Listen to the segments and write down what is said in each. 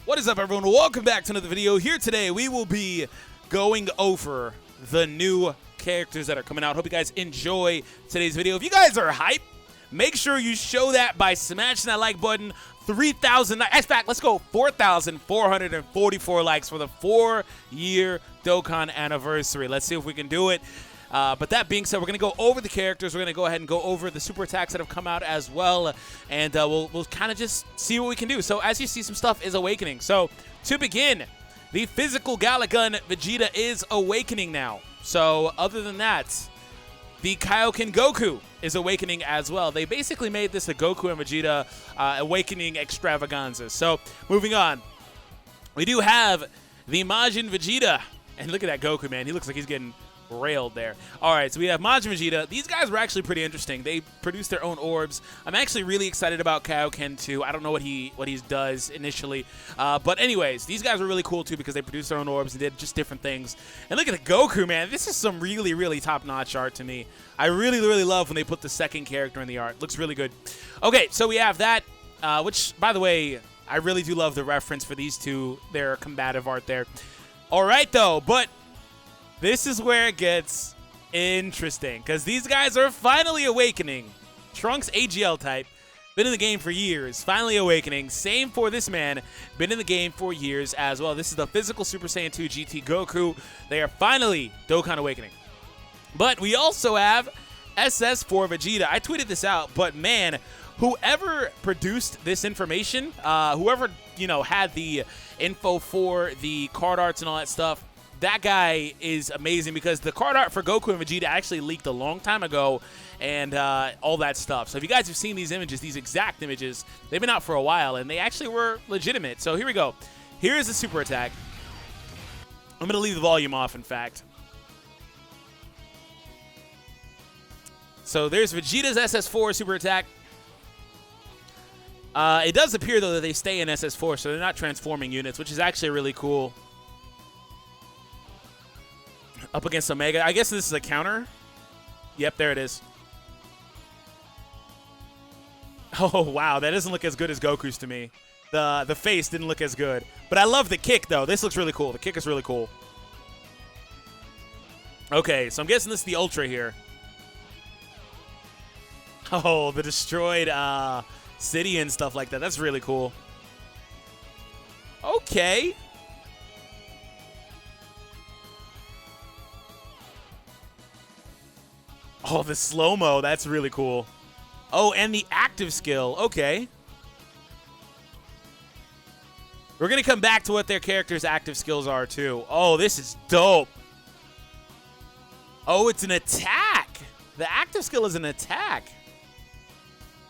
What is up, everyone? Welcome back to another video. Here today, we will be going over the new characters that are coming out. Hope you guys enjoy today's video. If you guys are hyped, make sure you show that by smashing that like button. 3,000, in fact, let's go 4,444 likes for the 4-year Dokkan anniversary. Let's see if we can do it. But that being said, we're going to go over the characters. We're going to go ahead and go over the super attacks that have come out as well. And we'll kind of just see what we can do. So as you see, some stuff is awakening. So to begin, the physical Galligan Vegeta is awakening now. So other than that, the Kaioken Goku is awakening as well. They basically made this a Goku and Vegeta awakening extravaganza. So moving on, we do have the Majin Vegeta. And look at that Goku, man. He looks like he's getting railed there. All right, so we have Majin Vegeta. These guys were actually pretty interesting. They produced their own orbs. I'm actually really excited about Kaioken too. I don't know what he does initially, but anyways, these guys were really cool too because they produced their own orbs and did just different things. And look at the Goku, man. This is some really top-notch art to me. I really love when they put the second character in the art. Looks really good. Okay, so we have that, which, by the way, I really do love the reference for these two. Their combative art there. All right, though, but this is where it gets interesting because these guys are finally awakening. Trunks AGL type, been in the game for years, finally awakening. Same for this man, been in the game for years as well. This is the physical Super Saiyan 2 GT Goku. They are finally Dokkan awakening. But we also have SS4 Vegeta. I tweeted this out, but man, whoever produced this information, whoever, had the info for the card arts and all that stuff, that guy is amazing because the card art for Goku and Vegeta actually leaked a long time ago and all that stuff. So if you guys have seen these images, these exact images, they've been out for a while and they actually were legitimate. So here we go. Here is the super attack. I'm going to leave the volume off, in fact. So there's Vegeta's SS4 super attack. It does appear, though, that they stay in SS4, so they're not transforming units, which is actually really cool. Up against Omega. I guess this is a counter. Yep, there it is. Oh, wow. That doesn't look as good as Goku's to me. The face didn't look as good. But I love the kick, though. This looks really cool. The kick is really cool. Okay, so I'm guessing this is the Ultra here. Oh, the destroyed city and stuff like that. That's really cool. Okay. Oh, the slow-mo. That's really cool. Oh, and the active skill. Okay. We're going to come back to what their characters' active skills are, too. Oh, this is dope. Oh, it's an attack. The active skill is an attack.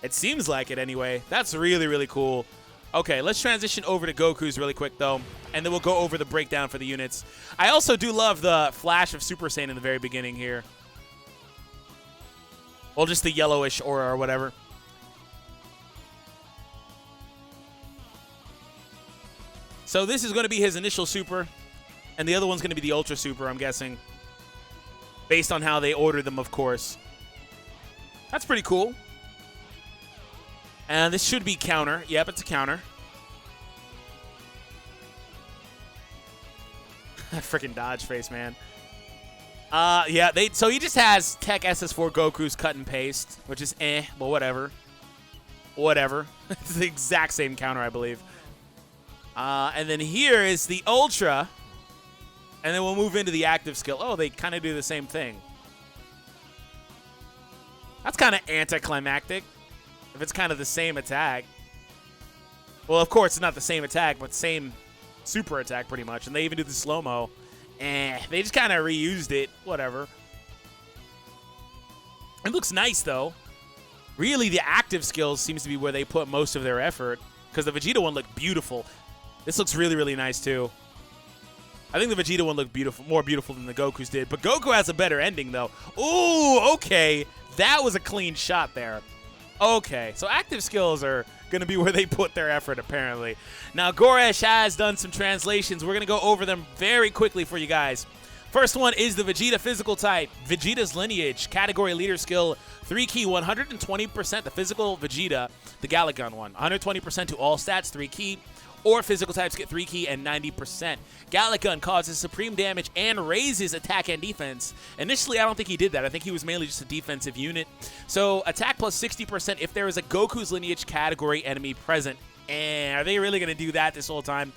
It seems like it anyway. That's really cool. Okay, let's transition over to Goku's really quick, though, and then we'll go over the breakdown for the units. I also do love the flash of Super Saiyan in the very beginning here. Well, just the yellowish aura or whatever. So this is going to be his initial super, and the other one's going to be the Ultra Super, I'm guessing. Based on how they ordered them, of course. That's pretty cool. And this should be counter. Yep, it's a counter. Freaking dodge face, man. Yeah, so he just has Tech SS4 Goku's cut and paste, which is but whatever. Whatever. It's the exact same counter, I believe. And then here is the Ultra. And then we'll move into the active skill. Oh, they kind of do the same thing. That's kind of anticlimactic. If it's kind of the same attack. Well, of course, it's not the same attack, but same super attack pretty much. And they even do the slow-mo. They just kind of reused it. Whatever. It looks nice, though. Really, the active skills seems to be where they put most of their effort. Because the Vegeta one looked beautiful. This looks really nice, too. I think the Vegeta one looked beautiful, more beautiful than the Goku's did. But Goku has a better ending, though. Ooh, okay. That was a clean shot there. Okay, so active skills are going to be where they put their effort, apparently. Now, Goresh has done some translations. We're going to go over them very quickly for you guys. First one is the Vegeta physical type. Vegeta's lineage, category leader skill, 3 key, 120%. The physical Vegeta, the Galligan one, 120% to all stats, 3 key. or physical types get 3 key and 90%. Gallic Gun causes supreme damage and raises attack and defense. Initially, I don't think he did that. I think he was mainly just a defensive unit. So attack plus 60% if there is a Goku's Lineage category enemy present. And are they really going to do that this whole time?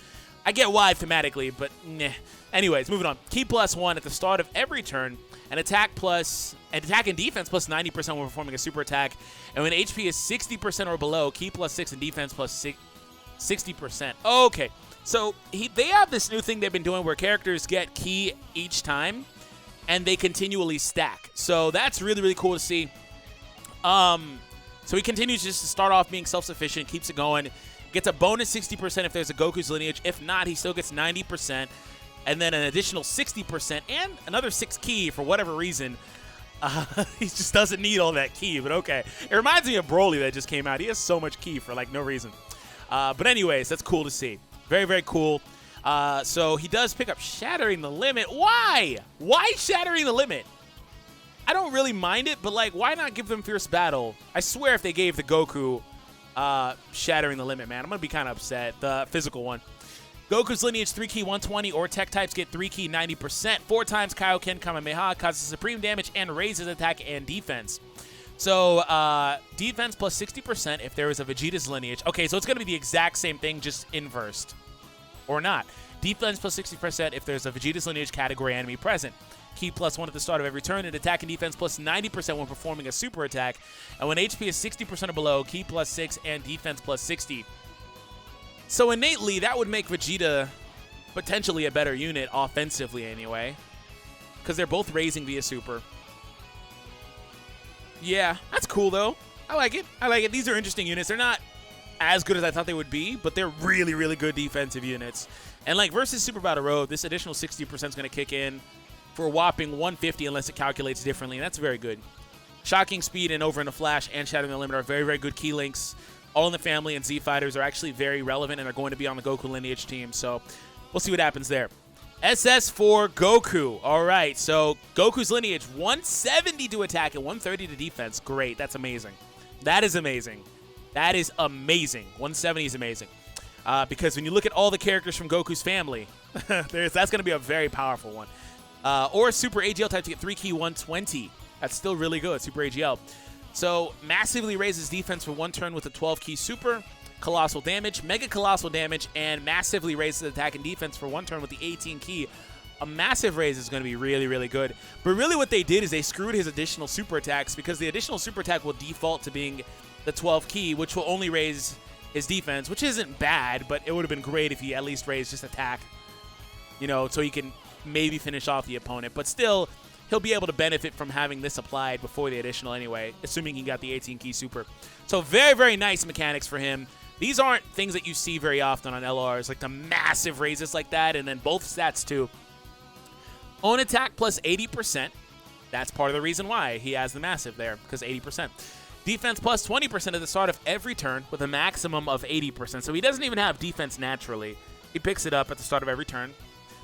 I get why thematically, but nah. Anyways, moving on. Key plus 1 at the start of every turn, and attack and defense plus 90% when performing a super attack. And when HP is 60% or below, key plus 6 and defense plus 60%. Okay, so they have this new thing they've been doing where characters get key each time, and they continually stack. So that's really, really cool to see. So he continues just to start off being self-sufficient, keeps it going. Gets a bonus 60% if there's a Goku's Lineage. If not, he still gets 90%. And then an additional 60% and another 6 key for whatever reason. He just doesn't need all that key, but okay. It reminds me of Broly that just came out. He has so much key for, like, no reason. But anyways, that's cool to see. Very, very cool. So he does pick up Shattering the Limit. Why? Why Shattering the Limit? I don't really mind it, but, like, why not give them Fierce Battle? I swear if they gave the Goku Shattering the Limit, man, I'm going to be kind of upset. The physical one. Goku's Lineage 3 key 120 or tech types get 3 key 90%. 4 times Kaioken Kamehameha causes supreme damage and raises attack and defense. So defense plus 60% if there is a Vegeta's Lineage. Okay, so it's going to be the exact same thing, just inversed. Or not. Defense plus 60% if there's a Vegeta's Lineage category enemy present. Key plus 1 at the start of every turn, and attack and defense plus 90% when performing a super attack. And when HP is 60% or below, key plus 6 and defense plus 60. So innately, that would make Vegeta potentially a better unit offensively anyway, because they're both raising via super. Yeah, that's cool though. I like it. I like it. These are interesting units. They're not as good as I thought they would be, but they're really, really good defensive units. And like versus Super Battle Road, this additional 60% is going to kick in for a whopping 150 unless it calculates differently, and that's very good. Shocking Speed and Over in a Flash and Shattering the Limit are very, very good key links. All in the Family and Z Fighters are actually very relevant and are going to be on the Goku Lineage team, so we'll see what happens there. SS4 Goku. All right, so Goku's Lineage, 170 to attack and 130 to defense. Great, that's amazing. That is amazing. That is amazing. 170 is amazing. Because when you look at all the characters from Goku's family, that's going to be a very powerful one. Or Super AGL type to get 3 key 120. That's still really good, Super AGL. So, massively raises defense for 1 turn with a 12 key super, colossal damage, mega colossal damage, and massively raises attack and defense for 1 turn with the 18 key. A massive raise is going to be really, really good. But really what they did is they screwed his additional super attacks, because the additional super attack will default to being the 12 key, which will only raise his defense, which isn't bad, but it would have been great if he at least raised just attack, you know, so he can maybe finish off the opponent. But still, he'll be able to benefit from having this applied before the additional anyway, assuming he got the 18 key super. So very, very nice mechanics for him. These aren't things that you see very often on LRs, like the massive raises like that, and then both stats too. Own attack plus 80%. That's part of the reason why he has the massive there, because 80%. Defense plus 20% at the start of every turn with a maximum of 80%. So he doesn't even have defense naturally. He picks it up at the start of every turn.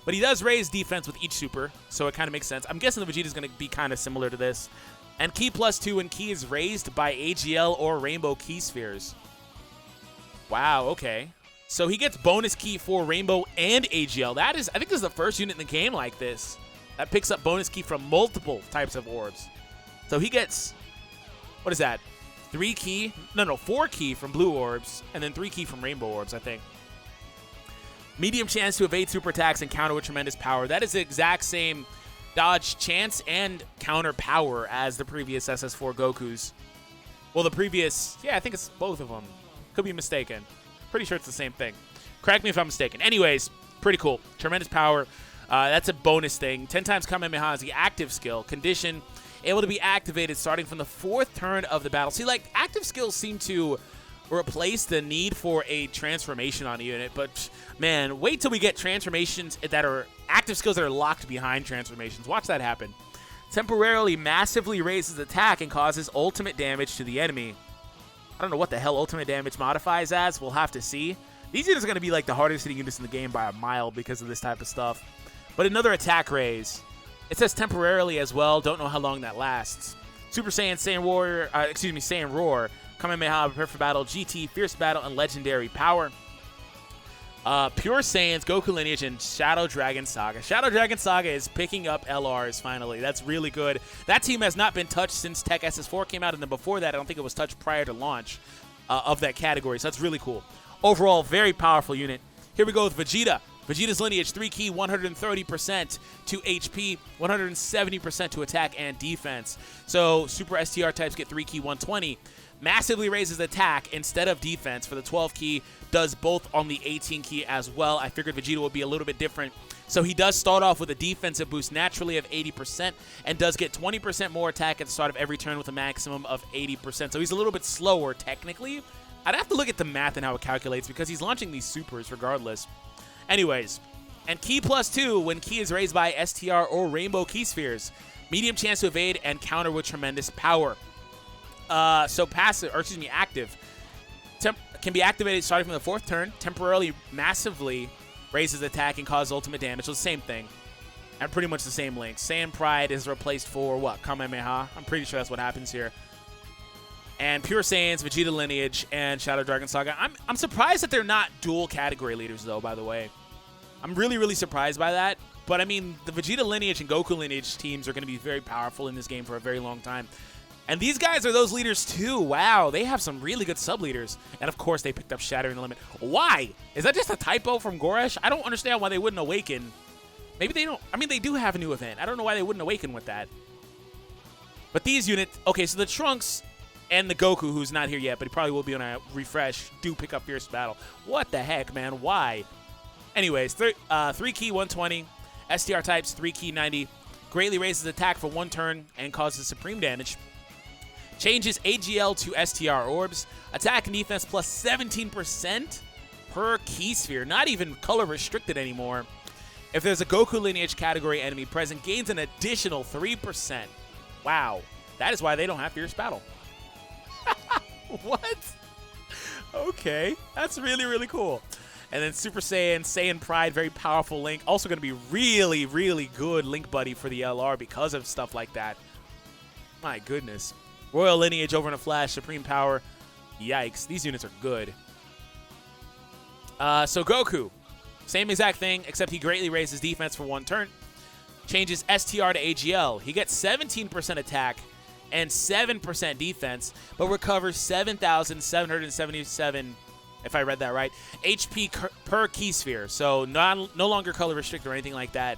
But he does raise defense with each super, so it kind of makes sense. I'm guessing the Vegeta is going to be kind of similar to this. And key plus 2 when key is raised by AGL or Rainbow Key Spheres. Wow, okay. So he gets bonus key for Rainbow and AGL. That is, I think this is the first unit in the game like this that picks up bonus key from multiple types of orbs. So he gets, what is that? 4 key from blue orbs, and then 3 key from rainbow orbs, I think. Medium chance to evade super attacks and counter with tremendous power. That is the exact same dodge chance and counter power as the previous SS4 Gokus. Well, the previous, yeah, I think it's both of them. Could be mistaken. Pretty sure it's the same thing. Correct me if I'm mistaken. Anyways, pretty cool. Tremendous power. That's a bonus thing. 10 times Kamehameha is the active skill. Condition, able to be activated starting from the 4th turn of the battle. See, like, active skills seem to replace the need for a transformation on a unit, but man, wait till we get transformations that are active skills that are locked behind transformations. Watch that happen. Temporarily massively raises attack and causes ultimate damage to the enemy. I don't know what the hell ultimate damage modifies as. We'll have to see. These units are going to be like the hardest hitting units in the game by a mile because of this type of stuff. But another attack raise. It says temporarily as well. Don't know how long that lasts. Super Saiyan, Saiyan Roar, Kamehameha, Prepare for Battle, GT, Fierce Battle, and Legendary Power. Pure Saiyans, Goku Lineage, and Shadow Dragon Saga. Shadow Dragon Saga is picking up LRs finally. That's really good. That team has not been touched since Tech SS4 came out, and then before that, I don't think it was touched prior to launch of that category, so that's really cool. Overall, very powerful unit. Here we go with Vegeta. Vegeta's Lineage, 3 key, 130% to HP, 170% to attack and defense. So Super STR types get 3 key, 120. Massively raises attack instead of defense for the 12 key, does both on the 18 key as well. I figured Vegeta would be a little bit different. So he does start off with a defensive boost naturally of 80% and does get 20% more attack at the start of every turn with a maximum of 80%. So he's a little bit slower technically. I'd have to look at the math and how it calculates because he's launching these supers regardless. Anyways, and key +2 when key is raised by STR or Rainbow Key Spheres. Medium chance to evade and counter with tremendous power. So passive, or excuse me, active. Can be activated starting from the 4th turn. Temporarily, massively raises attack and causes ultimate damage. So the same thing. And pretty much the same links. Saiyan Pride is replaced for what? Kamehameha. I'm pretty sure that's what happens here. And Pure Saiyans, Vegeta Lineage, and Shadow Dragon Saga. I'm surprised that they're not dual category leaders, though, by the way. I'm really, really surprised by that. But, I mean, the Vegeta Lineage and Goku Lineage teams are going to be very powerful in this game for a very long time. And these guys are those leaders, too. Wow, they have some really good sub-leaders. And, of course, they picked up Shattering the Limit. Why? Is that just a typo from Goresh? I don't understand why they wouldn't awaken. Maybe they don't. I mean, they do have a new event. I don't know why they wouldn't awaken with that. But these units... Okay, so the Trunks... and the Goku, who's not here yet, but he probably will be on a refresh, do pick up Fierce Battle. What the heck, man? Why? Anyways, 3 key, 120. STR types, 3 key, 90. Greatly raises attack for 1 turn and causes supreme damage. Changes AGL to STR orbs. Attack and defense plus 17% per key sphere. Not even color restricted anymore. If there's a Goku Lineage category enemy present, gains an additional 3%. Wow. That is why they don't have Fierce Battle. What? Okay, that's really, really cool. And then Super Saiyan, Saiyan Pride, very powerful link. Also going to be really, really good link buddy for the LR because of stuff like that. My goodness. Royal Lineage over in a flash, Supreme Power. Yikes, these units are good. So Goku, same exact thing, except he greatly raises defense for 1 turn. Changes STR to AGL. He gets 17% attack and 7% defense, but recovers 7,777, if I read that right, HP per key sphere. So no longer color restricted or anything like that.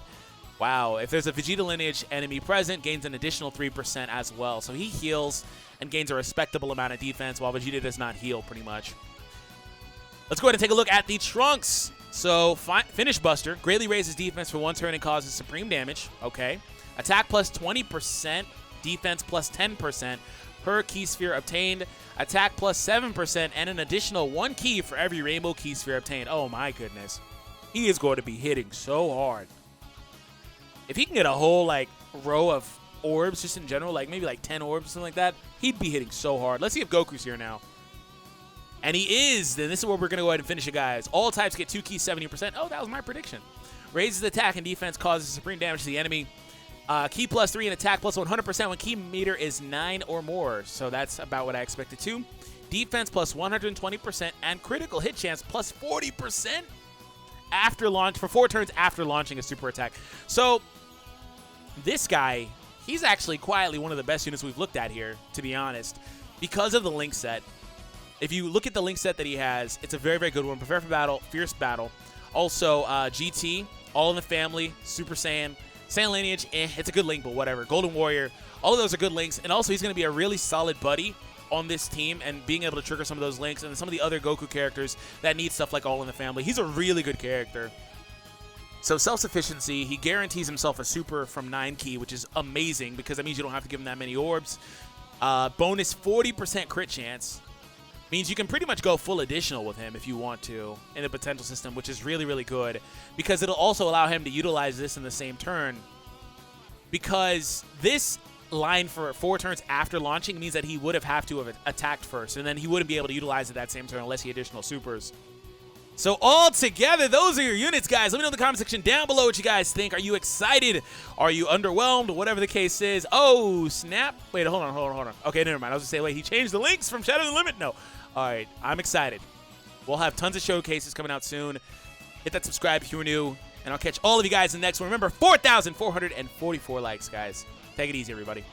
Wow. If there's a Vegeta Lineage enemy present, gains an additional 3% as well. So he heals and gains a respectable amount of defense, while Vegeta does not heal pretty much. Let's go ahead and take a look at the Trunks. So Finish Buster greatly raises defense for 1 turn and causes supreme damage. Okay. Attack plus 20%. Defense plus 10% per key sphere obtained, attack plus 7%, and an additional 1 key for every rainbow key sphere obtained. Oh my goodness. He is going to be hitting so hard. If he can get a whole like row of orbs just in general, like maybe like 10 orbs or something like that, he'd be hitting so hard. Let's see if Goku's here now. And he is. Then this is where we're going to go ahead and finish it, guys. All types get 2 keys, 70%. Oh, that was my prediction. Raises attack and defense, causes supreme damage to the enemy. Key plus 3 and attack plus 100% when key meter is 9 or more. So that's about what I expected too. Defense plus 120% and critical hit chance plus 40% after launch for 4 turns after launching a super attack. So this guy, he's actually quietly one of the best units we've looked at here, to be honest, because of the link set. If you look at the link set that he has, it's a very, very good one. Prepare for battle, Fierce Battle. Also, GT, All in the Family, Super Saiyan, Saiyan Lineage, it's a good link, but whatever. Golden Warrior, all of those are good links. And also, he's going to be a really solid buddy on this team and being able to trigger some of those links and some of the other Goku characters that need stuff like All in the Family. He's a really good character. So self-sufficiency, he guarantees himself a super from 9 key, which is amazing because that means you don't have to give him that many orbs. Bonus 40% crit chance. Means you can pretty much go full additional with him if you want to in the potential system, which is really, really good because it'll also allow him to utilize this in the same turn, because this line for 4 turns after launching means that he would have to have attacked first, and then he wouldn't be able to utilize it that same turn unless he had additional supers. So all together, those are your units, guys. Let me know in the comment section down below what you guys think. Are you excited? Are you underwhelmed? Whatever the case is. Oh, snap. Wait, hold on. Okay, never mind. I was going to say, wait, he changed the links from Shadow the Limit? No. All right, I'm excited. We'll have tons of showcases coming out soon. Hit that subscribe if you're new, and I'll catch all of you guys in the next one. Remember, 4,444 likes, guys. Take it easy, everybody.